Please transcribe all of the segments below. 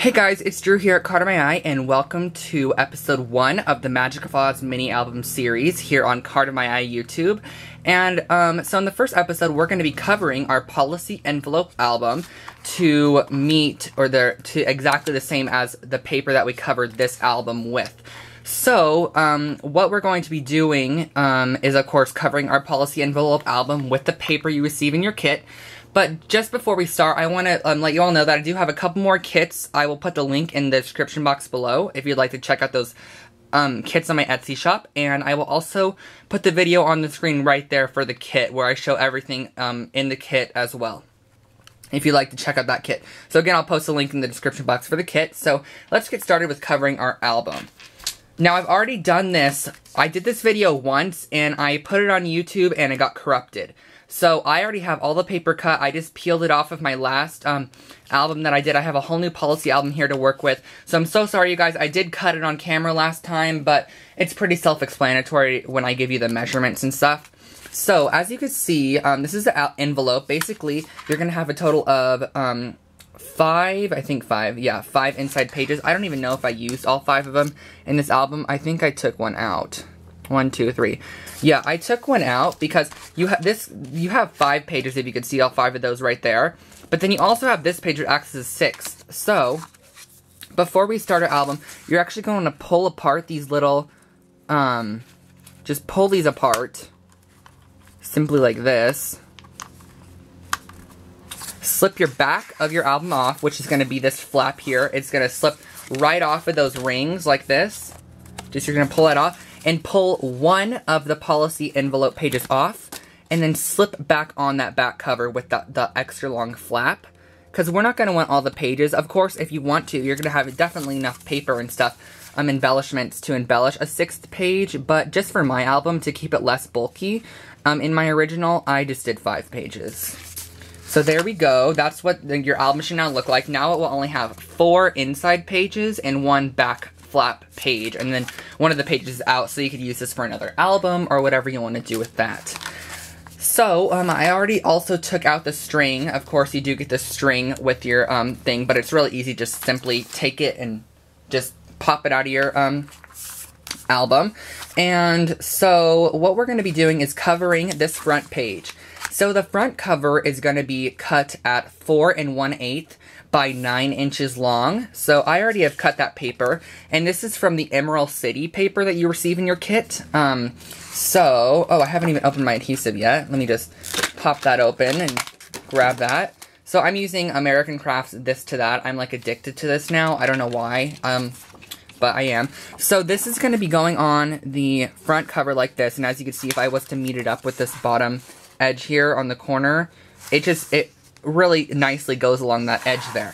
Hey guys, it's Drew here at Caught in My Eye, and welcome to episode 1 of the Magic of Oz mini album series here on Caught in My Eye YouTube. And so in the first episode, we're going to be covering our Policy Envelope album to meet, or to exactly the same as the paper that we covered this album with. So, what we're going to be doing is, of course, covering our Policy Envelope album with the paper you receive in your kit. But just before we start, I want to let you all know that I do have a couple more kits. I will put the link in the description box below if you'd like to check out those kits on my Etsy shop. And I will also put the video on the screen right there for the kit, where I show everything in the kit as well, if you'd like to check out that kit. So again, I'll post a link in the description box for the kit. So let's get started with covering our album. Now, I've already done this. I did this video once, and I put it on YouTube, and it got corrupted. So I already have all the paper cut. I just peeled it off of my last album that I did. I have a whole new Policy album here to work with. So I'm so sorry, you guys. I did cut it on camera last time, but it's pretty self-explanatory when I give you the measurements and stuff. So as you can see, this is the envelope. Basically, you're going to have a total of five inside pages. I don't even know if I used all 5 of them in this album. I think I took one out. 1, 2, 3. Yeah, I took one out because you have 5 pages, if you can see all 5 of those right there. But then you also have this page that acts as a 6th. So, before we start our album, you're actually going to pull apart these little, just pull these apart. Simply like this. Slip your back of your album off, which is going to be this flap here. It's going to slip right off of those rings like this. Just you're going to pull it off. And pull one of the Policy Envelope pages off, and then slip back on that back cover with the extra long flap. Because we're not going to want all the pages. Of course, if you want to, you're going to have definitely enough paper and stuff, embellishments to embellish a 6th page. But just for my album, to keep it less bulky, in my original, I just did 5 pages. So there we go. That's what your album should now look like. Now it will only have 4 inside pages and 1 back flap page, and then one of the pages is out, so you could use this for another album or whatever you want to do with that. So, I already also took out the string. Of course, you do get the string with your thing, but it's really easy. Just simply take it and just pop it out of your album. And so, what we're going to be doing is covering this front page. So, the front cover is going to be cut at 4 1/8 by 9 inches long. So I already have cut that paper, and this is from the Emerald City paper that you receive in your kit. I haven't even opened my adhesive yet. Let me just pop that open and grab that. So I'm using American Crafts This to That. I'm like addicted to this now. I don't know why, but I am. So this is going to be going on the front cover like this, and as you can see, if I was to meet it up with this bottom edge here on the corner, it really nicely goes along that edge there.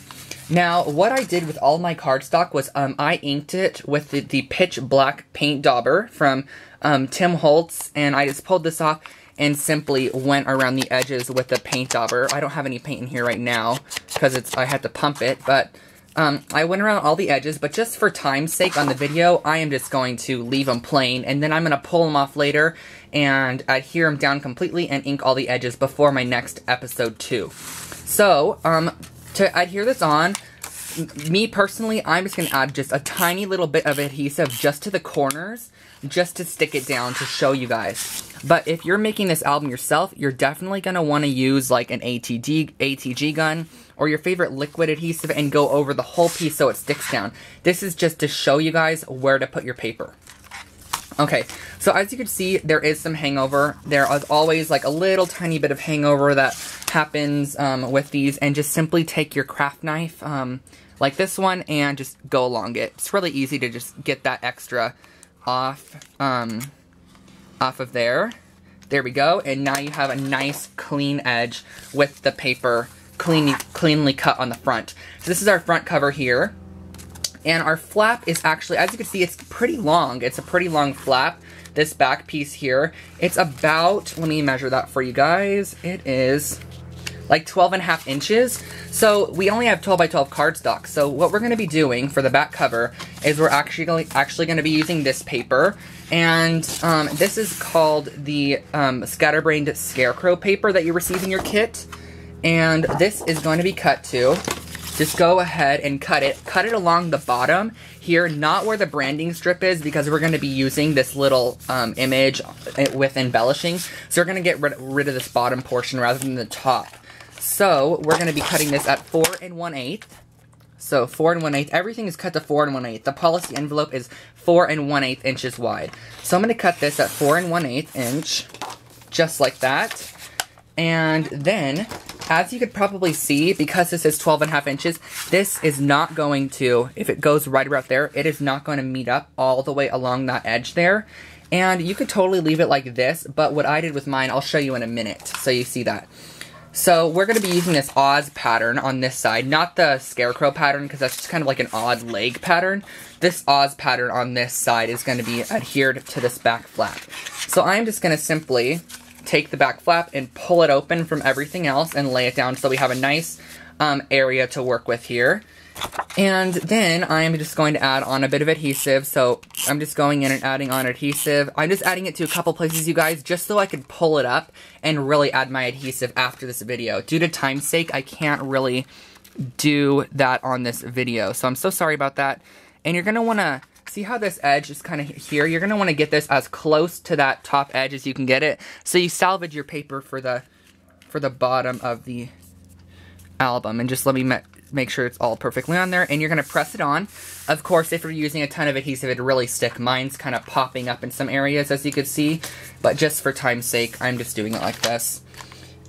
Now, what I did with all my cardstock was I inked it with the pitch black paint dauber from Tim Holtz, and I just pulled this off and simply went around the edges with the paint dauber. I don't have any paint in here right now because I had to pump it, but I went around all the edges, but just for time's sake on the video, I am just going to leave them plain, and then I'm going to pull them off later and adhere them down completely and ink all the edges before my next episode 2. So, to adhere this on, me personally, I'm just going to add just a tiny little bit of adhesive just to the corners, just to stick it down to show you guys. But if you're making this album yourself, you're definitely going to want to use like an ATG gun or your favorite liquid adhesive and go over the whole piece so it sticks down. This is just to show you guys where to put your paper. Okay, so as you can see, there is some hangover. There is always like a little tiny bit of hangover that happens with these, and just simply take your craft knife, like this one, and just go along it. It's really easy to just get that extra off of there. There we go, and now you have a nice clean edge with the paper cleanly cut on the front. So this is our front cover here. And our flap is actually, as you can see, it's pretty long. It's a pretty long flap, this back piece here. It's about, let me measure that for you guys. It is like 12.5 inches. So we only have 12 by 12 cardstock. So what we're going to be doing for the back cover is we're actually going to be using this paper. And this is called the Scatterbrained Scarecrow paper that you receive in your kit. And this is going to be cut to just go ahead and cut it. Cut it along the bottom here, not where the branding strip is, because we're going to be using this little image with embellishing. So we're going to get rid of this bottom portion rather than the top. So we're going to be cutting this at 4 1/8. So 4 1/8. Everything is cut to 4 1/8. The policy envelope is 4 1/8 inches wide. So I'm going to cut this at 4 1/8 inch, just like that. And then, as you could probably see, because this is 12.5 inches, this is not going to, if it goes right about there, it is not going to meet up all the way along that edge there. And you could totally leave it like this, but what I did with mine, I'll show you in a minute, so you see that. So we're going to be using this Oz pattern on this side, not the Scarecrow pattern, because that's just kind of like an odd leg pattern. This Oz pattern on this side is going to be adhered to this back flap. So I'm just going to simply take the back flap and pull it open from everything else and lay it down so we have a nice area to work with here. And then I'm just going to add on a bit of adhesive. So I'm just going in and adding on adhesive. I'm just adding it to a couple places, you guys, just so I can pull it up and really add my adhesive after this video. Due to time's sake, I can't really do that on this video. So I'm so sorry about that. And you're going to want to see how this edge is kind of here. You're going to want to get this as close to that top edge as you can get it. So you salvage your paper for the bottom of the album. And just let me make sure it's all perfectly on there. And you're going to press it on. Of course, if you're using a ton of adhesive, it'd really stick. Mine's kind of popping up in some areas, as you can see. But just for time's sake, I'm just doing it like this.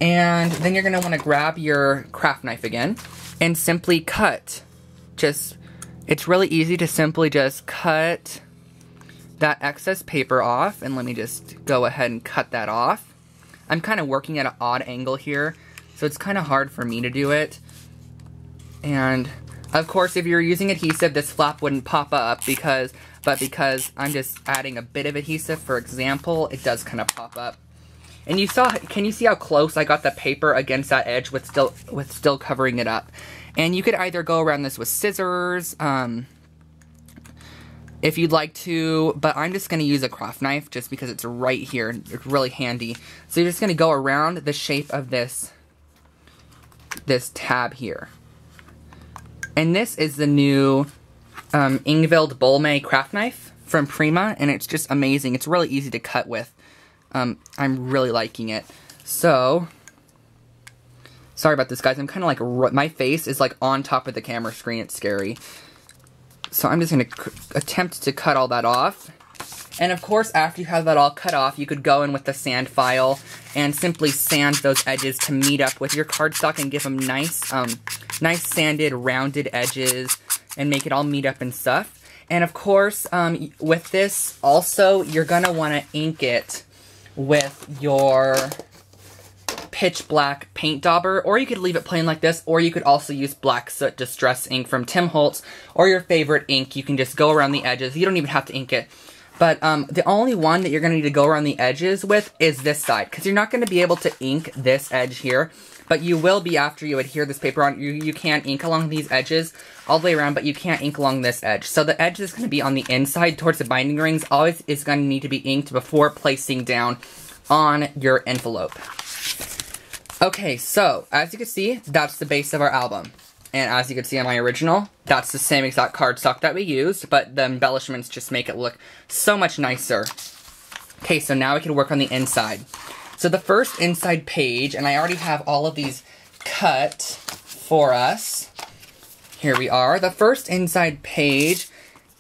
And then you're going to want to grab your craft knife again and simply cut. It's really easy to simply just cut that excess paper off, and let me just go ahead and cut that off. I'm kind of working at an odd angle here, so it's kind of hard for me to do it. And of course, if you're using adhesive, this flap wouldn't pop up because I'm just adding a bit of adhesive, for example, it does kind of pop up. And can you see how close I got the paper against that edge with still covering it up? And you could either go around this with scissors, if you'd like to, but I'm just going to use a craft knife just because it's right here. It's really handy. So you're just going to go around the shape of this tab here. And this is the new Ingvild Bolme craft knife from Prima, and it's just amazing. It's really easy to cut with. I'm really liking it. So, sorry about this, guys. I'm kind of like, my face is like on top of the camera screen. It's scary. So I'm just going to attempt to cut all that off. And of course, after you have that all cut off, you could go in with the sand file and simply sand those edges to meet up with your cardstock and give them nice sanded, rounded edges and make it all meet up and stuff. And of course, with this also, you're going to want to ink it with your pitch black paint dauber, or you could leave it plain like this, or you could also use Black Soot Distress ink from Tim Holtz, or your favorite ink. You can just go around the edges. You don't even have to ink it. But the only one that you're going to need to go around the edges with is this side, because you're not going to be able to ink this edge here, but you will be after you adhere this paper on. You can ink along these edges all the way around, but you can't ink along this edge. So the edge is going to be on the inside towards the binding rings. Always is going to need to be inked before placing down on your envelope. Okay, so as you can see, that's the base of our album. And as you can see on my original, that's the same exact cardstock that we used, but the embellishments just make it look so much nicer. Okay, so now we can work on the inside. So the first inside page, and I already have all of these cut for us. Here we are. The first inside page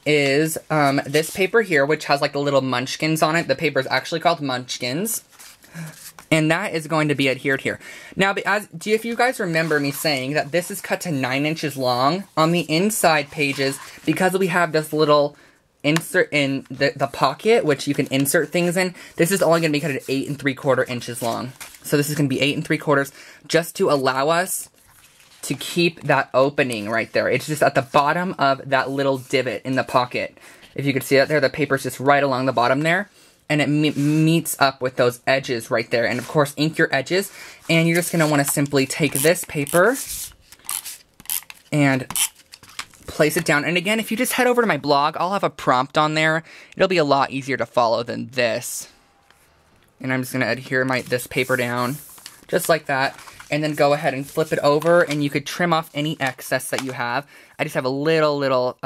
is this paper here, which has like the little munchkins on it. The paper is actually called Munchkins. And that is going to be adhered here. Now, if you guys remember me saying that this is cut to 9 inches long, on the inside pages, because we have this little insert in the pocket, which you can insert things in, this is only going to be cut at 8 3/4 inches long. So this is going to be 8 3/4, just to allow us to keep that opening right there. It's just at the bottom of that little divot in the pocket. If you can see that there, the paper's just right along the bottom there. And it meets up with those edges right there. And of course, ink your edges. And you're just going to want to simply take this paper and place it down. And again, if you just head over to my blog, I'll have a prompt on there. It'll be a lot easier to follow than this. And I'm just going to adhere this paper down just like that. and then go ahead and flip it over, and you could trim off any excess that you have. I just have a little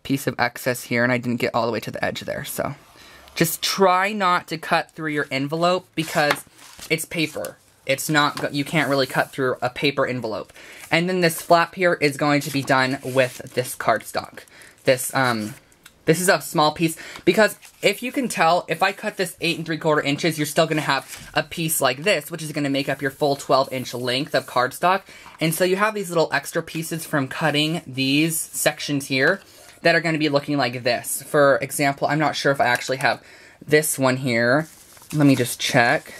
piece of excess here, and I didn't get all the way to the edge there, so just try not to cut through your envelope because it's paper. It's not, you can't really cut through a paper envelope. And then this flap here is going to be done with this cardstock. This is a small piece, because if you can tell, if I cut this 8 3/4 inches, you're still going to have a piece like this, which is going to make up your full 12-inch length of cardstock. And so you have these little extra pieces from cutting these sections here that are going to be looking like this. For example, I'm not sure if I actually have this one here. Let me just check.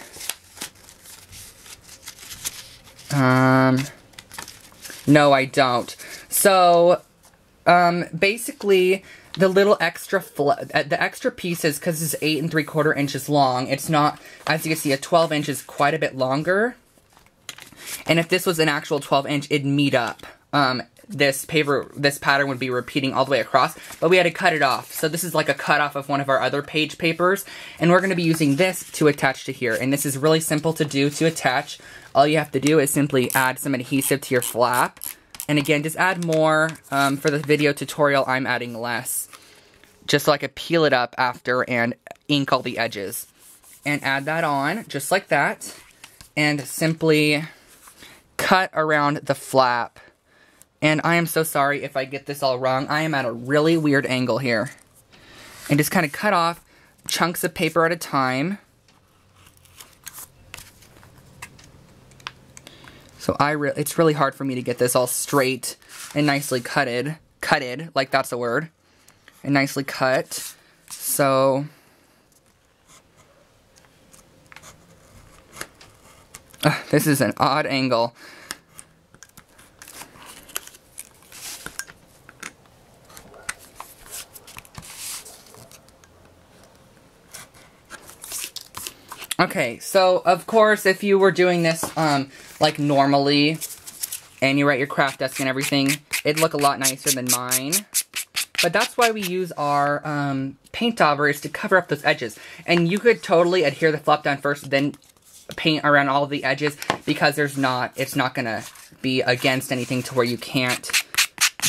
No, I don't. So, basically, the little extra pieces, because it's 8 3/4 inches long, it's not, as you can see, a 12 inch is quite a bit longer. And if this was an actual 12 inch, it'd meet up. This pattern would be repeating all the way across, but we had to cut it off. So this is like a cut off of one of our other page papers, and we're going to be using this to attach to here. And this is really simple to do to attach. All you have to do is simply add some adhesive to your flap. And again, just add more. For the video tutorial, I'm adding less, just so I could peel it up after and ink all the edges. And add that on, just like that. And simply cut around the flap. And I am so sorry if I get this all wrong. I am at a really weird angle here. And just kind of cut off chunks of paper at a time. So it's really hard for me to get this all straight and nicely cutted, like that's a word, and nicely cut. So, this is an odd angle. Okay, so of course, if you were doing this like normally, and you were at your craft desk and everything, it'd look a lot nicer than mine. But that's why we use our paint dauber, is to cover up those edges. And you could totally adhere the flap down first, then paint around all of the edges, because it's not gonna be against anything to where you can't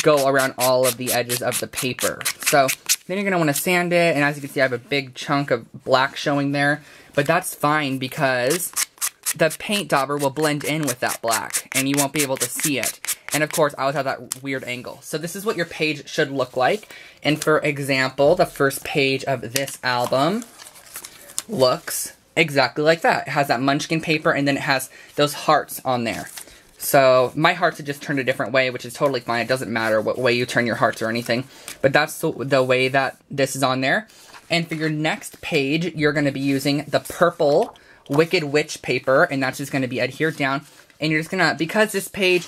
go around all of the edges of the paper. So then you're gonna want to sand it, and as you can see, I have a big chunk of black showing there. But that's fine, because the paint dauber will blend in with that black, and you won't be able to see it. And of course, I always have that weird angle. So this is what your page should look like. And for example, the first page of this album looks exactly like that. It has that munchkin paper, and then it has those hearts on there. So my hearts are just turned a different way, which is totally fine. It doesn't matter what way you turn your hearts or anything. But that's the way that this is on there. And for your next page, you're going to be using the purple Wicked Witch paper, and that's just going to be adhered down. And you're just going to, because this page,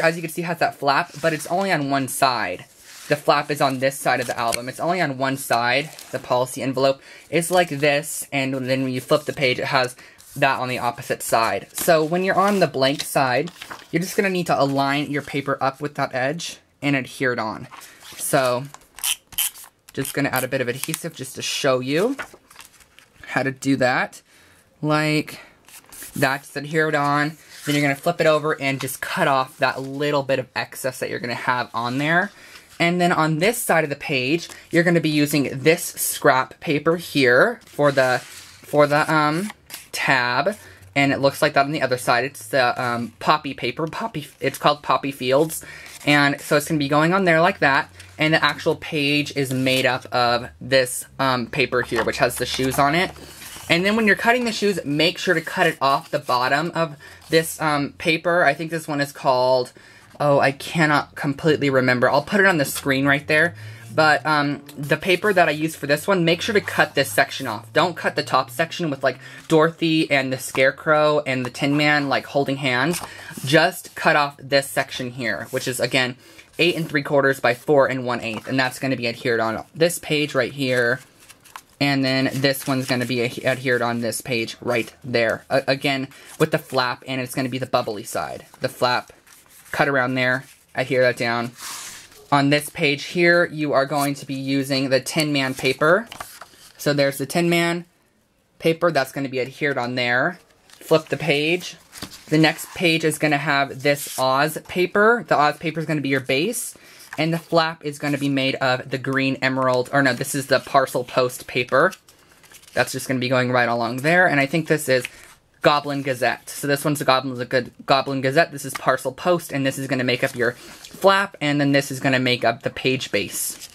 as you can see, has that flap, but it's only on one side. The flap is on this side of the album. It's only on one side. The policy envelope is like this, and then when you flip the page, it has that on the opposite side. So when you're on the blank side, you're just going to need to align your paper up with that edge and adhere it on. So just going to add a bit of adhesive just to show you how to do that. Like that, just adhere it on. Then you're going to flip it over and just cut off that little bit of excess that you're going to have on there. And then on this side of the page, you're going to be using this scrap paper here for the tab. And it looks like that on the other side. It's the poppy paper. It's called Poppy Fields. And so it's going to be going on there like that. And the actual page is made up of this paper here, which has the shoes on it. And then when you're cutting the shoes, make sure to cut it off the bottom of this paper. I think this one is called, oh, I cannot completely remember. I'll put it on the screen right there. But the paper that I use for this one, make sure to cut this section off. Don't cut the top section with like Dorothy and the Scarecrow and the Tin Man like holding hands. Just cut off this section here, which is again 8 3/4 by 4 1/8, and that's going to be adhered on this page right here. And then this one's going to be adhered on this page right there. Again, with the flap, and it's going to be the bubbly side. The flap, cut around there, adhere that down. On this page here, you are going to be using the Tin Man paper. So there's the Tin Man paper that's going to be adhered on there. flip the page. The next page is going to have this Oz paper. The Oz paper is going to be your base. And the flap is going to be made of the green emerald, or no, this is the Parcel Post paper. That's just going to be going right along there. And I think this is Goblin Gazette. So this one's a Goblin Gazette. This is Parcel Post, and this is going to make up your flap, and then this is going to make up the page base.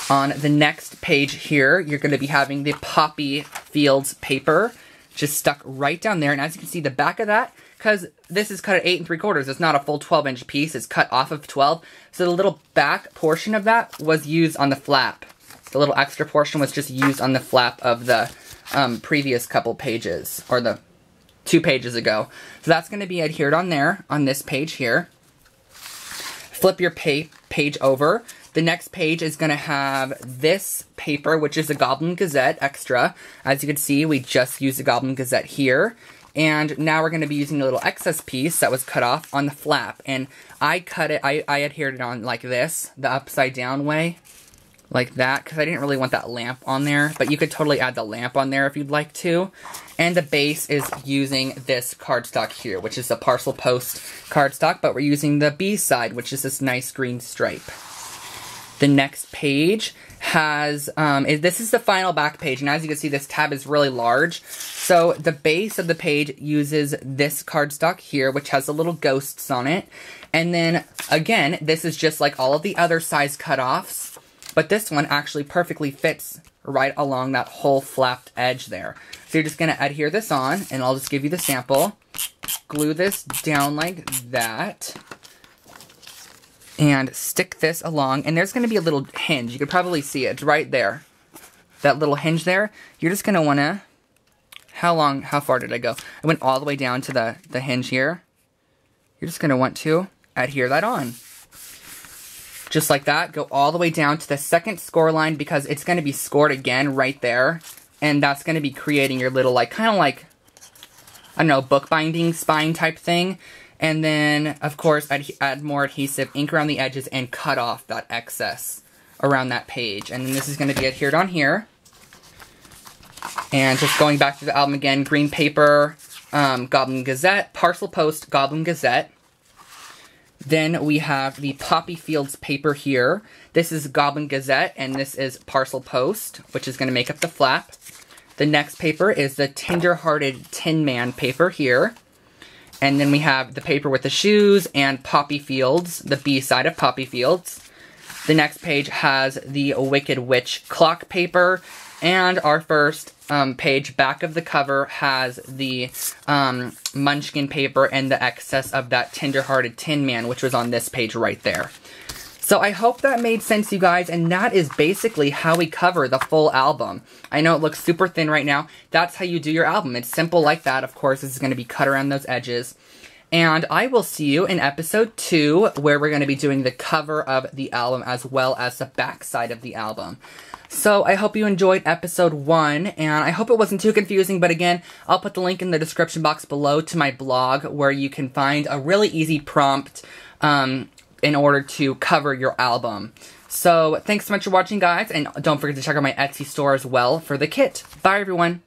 On the next page here, you're going to be having the Poppy Fields paper, just stuck right down there. And as you can see, the back of that, because this is cut at 8 3/4, it's not a full 12-inch piece, it's cut off of 12. So the little back portion of that was used on the flap. The little extra portion was just used on the flap of the previous couple pages, or the 2 pages ago. So that's going to be adhered on there, on this page here. Flip your page over. The next page is going to have this paper, which is a Goblin Gazette Extra. As you can see, we just used the Goblin Gazette here. And now we're going to be using a little excess piece that was cut off on the flap. And I cut it, I adhered it on like this, the upside down way. Like that, because I didn't really want that lamp on there. But you could totally add the lamp on there if you'd like to. And the base is using this cardstock here, which is the Parcel Post cardstock. But we're using the B side, which is this nice green stripe. The next page has, this is the final back page, and as you can see, this tab is really large. So the base of the page uses this cardstock here, which has the little ghosts on it. And then, again, this is just like all of the other size cutoffs, but this one actually perfectly fits right along that whole flapped edge there. So you're just going to adhere this on, and I'll just give you the sample. Glue this down like that. And stick this along, and there's going to be a little hinge. You could probably see it right there. That little hinge there. You're just going to want to... How far did I go? I went all the way down to the hinge here. You're just going to want to adhere that on. Just like that. Go all the way down to the second score line, because it's going to be scored again right there. And that's going to be creating your little, like, kind of like, I don't know, bookbinding spine type thing. And then, of course, add more adhesive, ink around the edges, and cut off that excess around that page. And then this is going to be adhered on here. And just going back to the album again, green paper, Goblin Gazette, Parcel Post, Goblin Gazette. Then we have the Poppy Fields paper here. This is Goblin Gazette, and this is Parcel Post, which is going to make up the flap. The next paper is the Tender-Hearted Tin Man paper here. And then we have the paper with the shoes and Poppy Fields, the B side of Poppy Fields. The next page has the Wicked Witch clock paper. And our first page, back of the cover, has the Munchkin paper and the excess of that Tender-Hearted Tin Man, which was on this page right there. So I hope that made sense, you guys, and that is basically how we cover the full album. I know it looks super thin right now. That's how you do your album. It's simple like that. Of course, this is going to be cut around those edges. And I will see you in episode 2, where we're going to be doing the cover of the album as well as the back side of the album. So I hope you enjoyed episode 1, and I hope it wasn't too confusing, but again, I'll put the link in the description box below to my blog, where you can find a really easy prompt, in order to cover your album. So, thanks so much for watching, guys, and don't forget to check out my Etsy store as well for the kit. Bye, everyone!